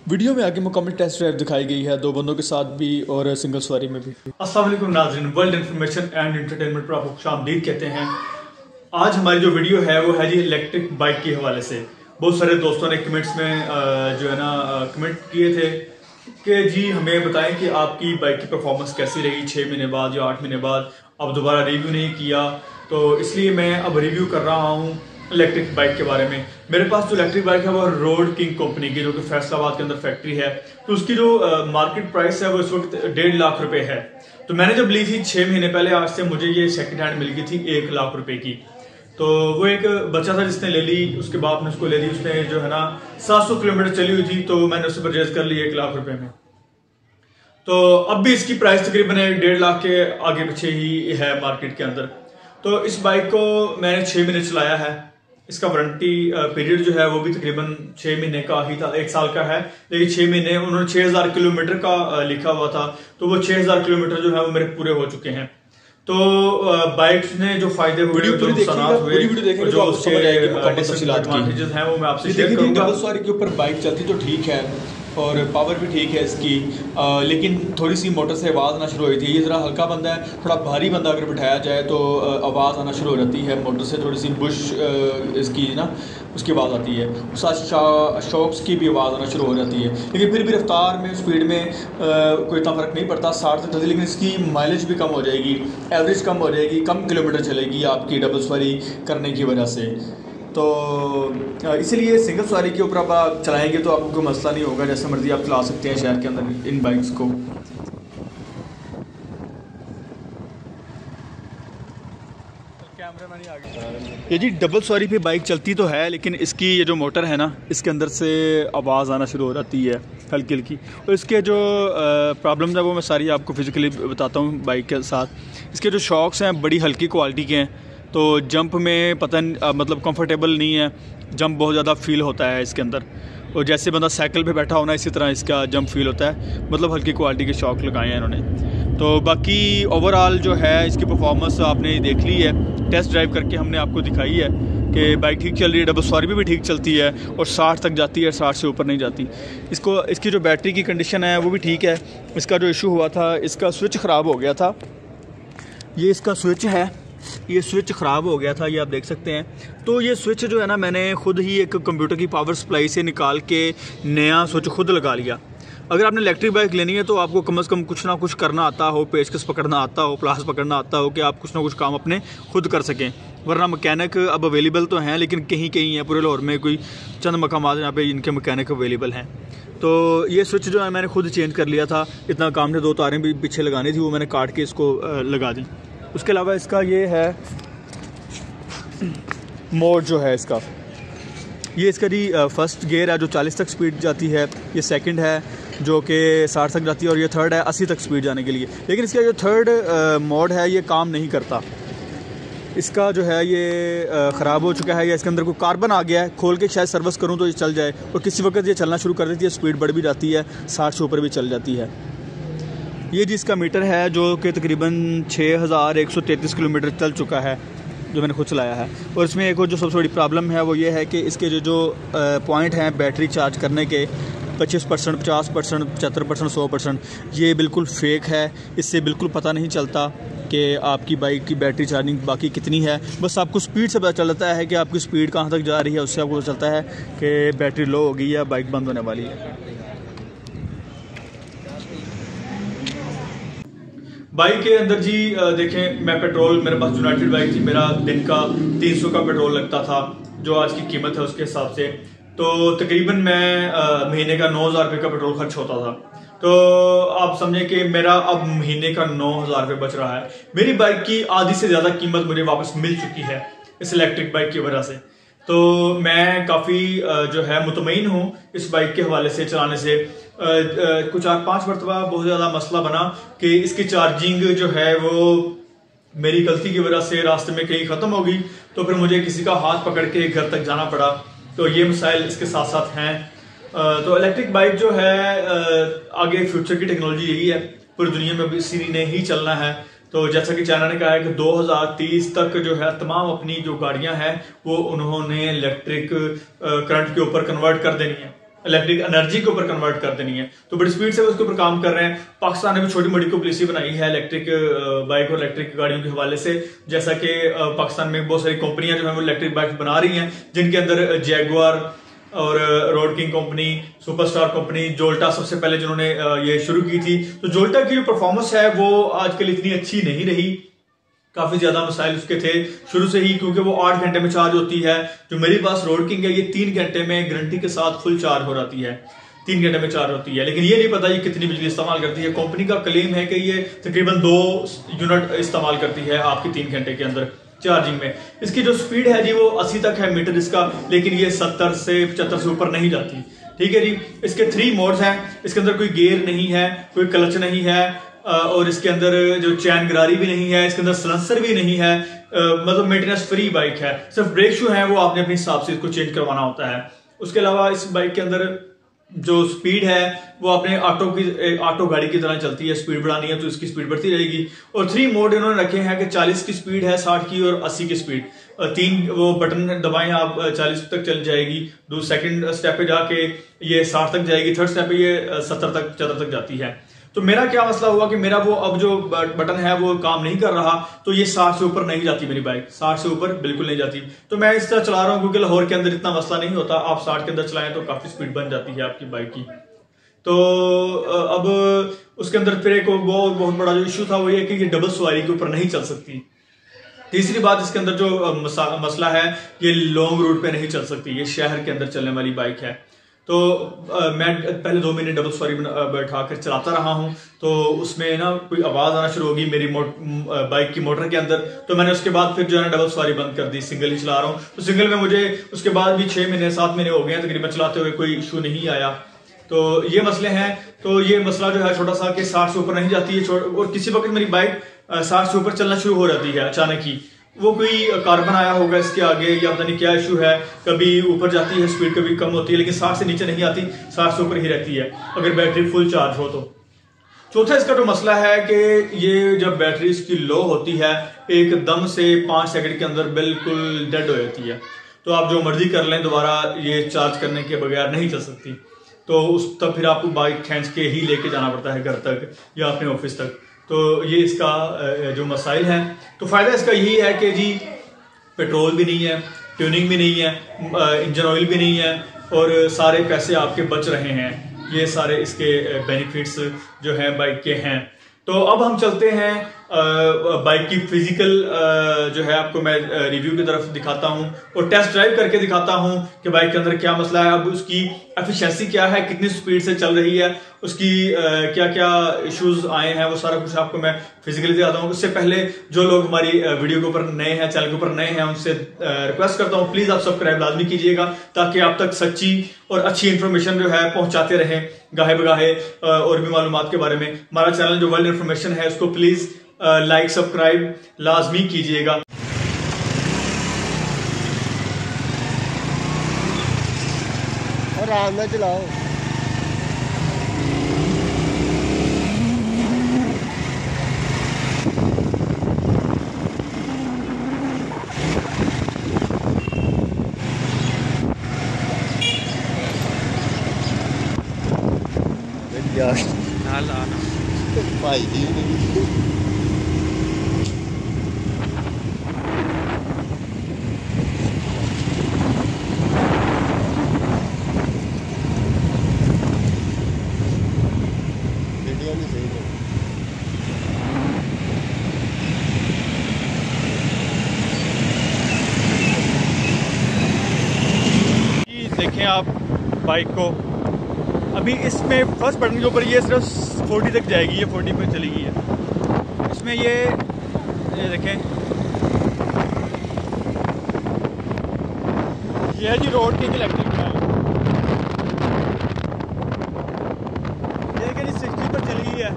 Video में आगे मुकम्मल टेस्ट ड्राइव दिखाई गई है, 2 बंदों के साथ भी और सिंगल सवारी में भी। अस्सलाम वालेकुम नाज़रीन, वर्ल्ड इंफॉर्मेशन एंड एंटरटेनमेंट पर आपको खुशामदीद कहते हैं। आज हमारी जो वीडियो है वो है जी इलेक्ट्रिक बाइक के हवाले से। बहुत सारे दोस्तों ने कमेंट्स में जो है ना कमेंट किए थे कि जी हमें बताएं कि आपकी बाइक की परफॉर्मेंस कैसी रही 6 महीने बाद या 8 महीने बाद। अब दोबारा रिव्यू नहीं किया, तो इसलिए मैं अब रिव्यू कर रहा हूँ इलेक्ट्रिक बाइक के बारे में। मेरे पास जो इलेक्ट्रिक बाइक है वो रोड किंग कंपनी की, जो कि फैसलाबाद के अंदर फैक्ट्री है। तो उसकी जो मार्केट प्राइस है वो इस वक्त 1.5 लाख रुपए है। तो मैंने जब ली थी 6 महीने पहले, आज से मुझे ये सेकंड हैंड मिल गई थी 1 लाख रुपए की। तो वो एक बच्चा था जिसने ले ली, उसके बाप ने उसको ले ली। उसने जो है ना 700 किलोमीटर चली हुई थी, तो मैंने उससे परचेज कर ली 1 लाख रुपए में। तो अब भी इसकी प्राइस तकरीबन 1.5 लाख के आगे पीछे ही है मार्केट के अंदर। तो इस बाइक को मैंने 6 महीने चलाया है। इसका वारंटी पीरियड जो है वो भी तकरीबन 6 महीने का ही था, 1 साल का है। लेकिन 6 महीने उन्होंने 6000 किलोमीटर का लिखा हुआ था, तो वो 6000 किलोमीटर जो है वो मेरे पूरे हो चुके हैं। तो बाइक्स ने जो फायदे हुए, जो नुकसान हुए, जो उसके डिसएडवांटेजेस हैं वो मैं आपसे शेयर करूंगा। डबल सवारी के ऊपर बाइक चलती तो ठीक है और पावर भी ठीक है इसकी, लेकिन थोड़ी सी मोटर से आवाज़ आना शुरू हुई थी। ये ज़रा हल्का बंदा है, थोड़ा भारी बंदा अगर बिठाया जाए तो आवाज़ आना शुरू हो जाती है मोटर से। थोड़ी सी बुश इसकी ना उसकी आवाज़ आती है, उस साथ शॉक्स की भी आवाज़ आना शुरू हो जाती है। लेकिन फिर भी रफ्तार में, स्पीड में कोई इतना फ़र्क नहीं पड़ता, 60 से चलती। लेकिन इसकी माइलेज भी कम हो जाएगी, एवरेज कम हो जाएगी, कम किलोमीटर चलेगी आपकी डबल सवारी करने की वजह से। तो इसीलिए सिंगल सवारी के ऊपर आप चलाएंगे तो आपको कोई मसला नहीं होगा, जैसे मर्जी आप चला सकते हैं शहर के अंदर इन बाइक्स को। ये जी डबल सवारी पे बाइक चलती तो है, लेकिन इसकी ये जो मोटर है ना, इसके अंदर से आवाज़ आना शुरू हो जाती है हल्की हल्की। और इसके जो प्रॉब्लम्स है वो मैं सारी आपको फिजिकली बताता हूँ बाइक के साथ। इसके जो शॉक्स हैं बड़ी हल्की क्वालिटी के हैं, तो जंप में मतलब कंफर्टेबल नहीं है। जंप बहुत ज़्यादा फील होता है इसके अंदर, और जैसे बंदा साइकिल पे बैठा होना इसी तरह इसका जंप फील होता है। मतलब हल्की क्वालिटी के शॉक लगाए हैं इन्होंने। तो बाकी ओवरऑल जो है इसकी परफॉर्मेंस आपने देख ली है, टेस्ट ड्राइव करके हमने आपको दिखाई है कि बाइक ठीक चल रही है। डबल सवारी भी ठीक चलती है और 60 तक जाती है, 60 से ऊपर नहीं जाती। इसकी जो बैटरी की कंडीशन है वो भी ठीक है। इसका जो इशू हुआ था, इसका स्विच ख़राब हो गया था। ये इसका स्विच है, ये स्विच ख़राब हो गया था, ये आप देख सकते हैं। तो ये स्विच जो है ना, मैंने खुद ही एक कंप्यूटर की पावर सप्लाई से निकाल के नया स्विच खुद लगा लिया। अगर आपने इलेक्ट्रिक बाइक लेनी है तो आपको कम से कम कुछ ना कुछ करना आता हो, पेचकस पकड़ना आता हो, प्लास पकड़ना आता हो, कि आप कुछ ना कुछ काम अपने खुद कर सकें। वरना मैकेनिक अब अवेलेबल तो हैं, लेकिन कहीं कहीं है पूरे लाहौर में कोई चंद मकामात यहाँ पे इनके मैकेनिक अवेलेबल हैं। तो ये स्विच जो है मैंने खुद चेंज कर लिया था। इतना काम ने 2 तारें भी पीछे लगानी थी, वो मैंने काट के इसको लगा दी। उसके अलावा इसका ये है मोड जो है इसका, ये इसका जी फर्स्ट गियर है जो 40 तक स्पीड जाती है, ये सेकंड है जो कि 60 तक जाती है, और ये थर्ड है 80 तक स्पीड जाने के लिए। लेकिन इसका जो थर्ड मोड है ये काम नहीं करता। इसका जो है ये ख़राब हो चुका है, या इसके अंदर कोई कार्बन आ गया है। खोल के शायद सर्विस करूँ तो ये चल जाए, और किसी वक्त ये चलना शुरू कर देती है, स्पीड बढ़ भी जाती है, 60 से ऊपर भी चल जाती है। ये जिसका मीटर है जो कि तकरीबन 6133 किलोमीटर चल चुका है, जो मैंने खुद चलाया है। और इसमें एक और जो सबसे बड़ी प्रॉब्लम है वो ये है कि इसके जो पॉइंट हैं बैटरी चार्ज करने के, 25%, 50%, 75%, 100%, ये बिल्कुल फेक है। इससे बिल्कुल पता नहीं चलता कि आपकी बाइक की बैटरी चार्जिंग बाकी कितनी है। बस आपको स्पीड से पता चल जाता है कि आपकी स्पीड कहाँ तक जा रही है, उससे आपको पता चलता है कि बैटरी लो हो गई है, बाइक बंद होने वाली है। बाइक के अंदर जी देखें, मैं पेट्रोल, मेरे पास यूनाइटेड बाइक थी, मेरा दिन का 300 का पेट्रोल लगता था, जो आज की कीमत है उसके हिसाब से। तो तकरीबन मैं महीने का 9000 रुपये का पेट्रोल खर्च होता था। तो आप समझें कि मेरा अब महीने का 9000 रुपये बच रहा है। मेरी बाइक की आधी से ज़्यादा कीमत मुझे वापस मिल चुकी है इस इलेक्ट्रिक बाइक की वजह से। तो मैं काफ़ी जो है मुतमईन हूँ इस बाइक के हवाले से, चलाने से। कुछ 4-5 मरतबा बहुत ज़्यादा मसला बना कि इसकी चार्जिंग जो है वो मेरी गलती की वजह से रास्ते में कहीं ख़त्म हो गई, तो फिर मुझे किसी का हाथ पकड़ के घर तक जाना पड़ा। तो ये मसाइल इसके साथ साथ हैं। तो इलेक्ट्रिक बाइक जो है आगे फ्यूचर की टेक्नोलॉजी यही है, पूरी दुनिया में इसी ने ही चलना है। तो जैसा कि चाइना ने कहा है कि 2030 तक जो है तमाम अपनी जो गाड़ियां हैं वो उन्होंने इलेक्ट्रिक करंट के ऊपर कन्वर्ट कर देनी है। इलेक्ट्रिक एनर्जी के ऊपर कन्वर्ट कर देनी है, तो बड़ी स्पीड से उसके ऊपर काम कर रहे हैं। पाकिस्तान ने भी छोटी मोटी पॉलिसी बनाई है इलेक्ट्रिक बाइक और इलेक्ट्रिक गाड़ियों के हवाले से, जैसा कि पाकिस्तान में बहुत सारी कंपनियां जो है वो इलेक्ट्रिक बाइक बना रही हैं, जिनके अंदर जैगुआर और road king company, superstar company, Jolta सबसे पहले जिन्होंने ये शुरू की थी। तो जोल्टा की जो परफॉर्मेंस है वो आजकल इतनी अच्छी नहीं रही, काफी ज्यादा मसाइल उसके थे शुरू से ही, क्योंकि वो 8 घंटे में चार्ज होती है। जो मेरे पास रोड किंग है ये 3 घंटे में गारंटी के साथ फुल चार्ज हो जाती है, 3 घंटे में चार्ज होती है। लेकिन ये नहीं पता ये कितनी बिजली इस्तेमाल करती है। कंपनी का क्लेम है कि ये तकरीबन 2 यूनिट इस्तेमाल करती है आपकी 3 घंटे के अंदर चार्जिंग में। इसकी जो स्पीड है जी वो 80 तक है मीटर इसका, लेकिन ये 70 से 75 से ऊपर नहीं जाती। ठीक है जी। इसके 3 मोड्स हैं, इसके अंदर कोई गियर नहीं है, कोई क्लच नहीं है, और इसके अंदर जो चैन गरारी भी नहीं है, इसके अंदर सलेंसर भी नहीं है, मतलब मेंटेनेंस फ्री बाइक है। सिर्फ ब्रेक शू है वो आपने अपने हिसाब से इसको चेंज करवाना होता है। उसके अलावा इस बाइक के अंदर जो स्पीड है वो अपने ऑटो गाड़ी की तरह चलती है। स्पीड बढ़ानी है तो इसकी स्पीड बढ़ती रहेगी। और 3 मोड इन्होंने रखे हैं कि 40 की स्पीड है, 60 की और 80 की स्पीड। 3 वो बटन दबाएं आप 40 तक चल जाएगी, सेकंड स्टेप पे जाके ये 60 तक जाएगी, थर्ड स्टेप पे ये 70 तक जाती है। तो मेरा क्या मसला हुआ कि मेरा वो अब जो बटन है वो काम नहीं कर रहा, तो ये 60 से ऊपर नहीं जाती मेरी बाइक, 60 से ऊपर बिल्कुल नहीं जाती। तो मैं इस तरह चला रहा हूँ क्योंकि लाहौर के अंदर इतना मसला नहीं होता, आप 60 के अंदर चलाएं तो काफी स्पीड बन जाती है आपकी बाइक की। तो अब उसके अंदर फिर एक बहुत बड़ा जो इश्यू था वो ये कि ये डबल सवारी के ऊपर नहीं चल सकती। तीसरी बात, इसके अंदर जो मसला है ये लॉन्ग रूट पे नहीं चल सकती, ये शहर के अंदर चलने वाली बाइक है। तो मैं पहले 2 महीने डबल सवारी बैठा कर चलाता रहा हूं, तो उसमें ना कोई आवाज आना शुरू होगी मेरी बाइक की मोटर के अंदर। तो मैंने उसके बाद फिर जो है डबल सवारी बंद कर दी, सिंगल ही चला रहा हूं। तो सिंगल में मुझे उसके बाद भी 6 महीने 7 महीने हो गए तकरीबन चलाते हुए, कोई इशू नहीं आया। तो ये मसले हैं। तो ये मसला जो है छोटा सा कि 60 से ऊपर नहीं जाती है, और किसी वक्त मेरी बाइक 60 से ऊपर चलना शुरू हो जाती है अचानक ही। वो कोई कार्बन आया होगा इसके आगे या पता नहीं क्या इशू है, कभी ऊपर जाती है स्पीड, कभी कम होती है, लेकिन 60 से नीचे नहीं आती, 60 से ऊपर ही रहती है अगर बैटरी फुल चार्ज हो तो। चौथा इसका जो मसला है कि ये जब बैटरी इसकी लो होती है एकदम से 5 सेकंड के अंदर बिल्कुल डेड हो जाती है। तो आप जो मर्जी कर लें दोबारा ये चार्ज करने के बगैर नहीं चल सकती। तो तब फिर आपको बाइक खींच के ही लेके जाना पड़ता है घर तक या अपने ऑफिस तक। तो ये इसका जो मसाइल है। तो फायदा इसका यही है कि जी पेट्रोल भी नहीं है, ट्यूनिंग भी नहीं है, इंजन ऑयल भी नहीं है, और सारे पैसे आपके बच रहे हैं। ये सारे इसके बेनिफिट्स जो हैं बाइक के हैं। तो अब हम चलते हैं बाइक की फिजिकल जो है आपको मैं रिव्यू की तरफ दिखाता हूं और टेस्ट ड्राइव करके दिखाता हूं कि बाइक के अंदर क्या मसला है, अब उसकी एफिशिएंसी क्या है, कितनी स्पीड से चल रही है, उसकी क्या क्या इश्यूज आए हैं, वो सारा कुछ आपको मैं फिजिकली दिखाता हूं। उससे पहले जो लोग हमारी वीडियो के ऊपर नए हैं, चैनल के ऊपर नए हैं, उनसे रिक्वेस्ट करता हूं प्लीज आप सब्सक्राइब लाजमी कीजिएगा, ताकि आप तक सच्ची और अच्छी इंफॉर्मेशन जो है पहुंचाते रहें गाहे बगाहे और भी मालूमात के बारे में। हमारा चैनल जो वर्ल्ड इन्फॉर्मेशन है उसको प्लीज लाइक सब्सक्राइब लाजमी कीजिएगा। आराम में चलाओ। भाई जी वीडियो नहीं सही है। देखें आप बाइक को, अभी इसमें फर्स्ट बटन के ऊपर ये सिर्फ 40 तक जाएगी, ये 40 पे चली गई है। इसमें ये देखें, ये है जी रोड किंग इलेक्ट्रिक बाइक। ये देखिए जी 60 पर चली गई है।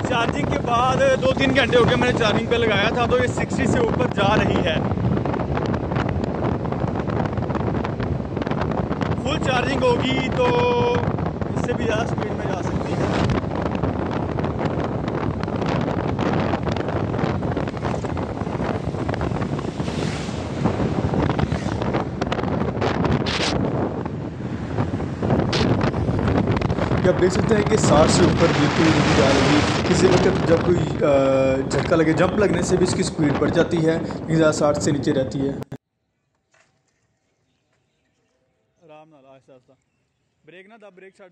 चार्जिंग के बाद 2-3 घंटे हो गए मैंने चार्जिंग पे लगाया था, तो ये 60 से ऊपर जा रही है। फुल चार्जिंग होगी तो इससे भी ज़्यादा स्पीड में जा सकती है। कि आप देख सकते हैं कि 60 से ऊपर बिल्कुल नहीं जा रही। किसी वक्त जब कोई झटका लगे, जंप लगने से भी इसकी स्पीड बढ़ जाती है, लेकिन ज़्यादा 60 से नीचे रहती है। आराम नाल आहिस्ता आहिस्ता ब्रेक ना दब, ब्रेक छड़।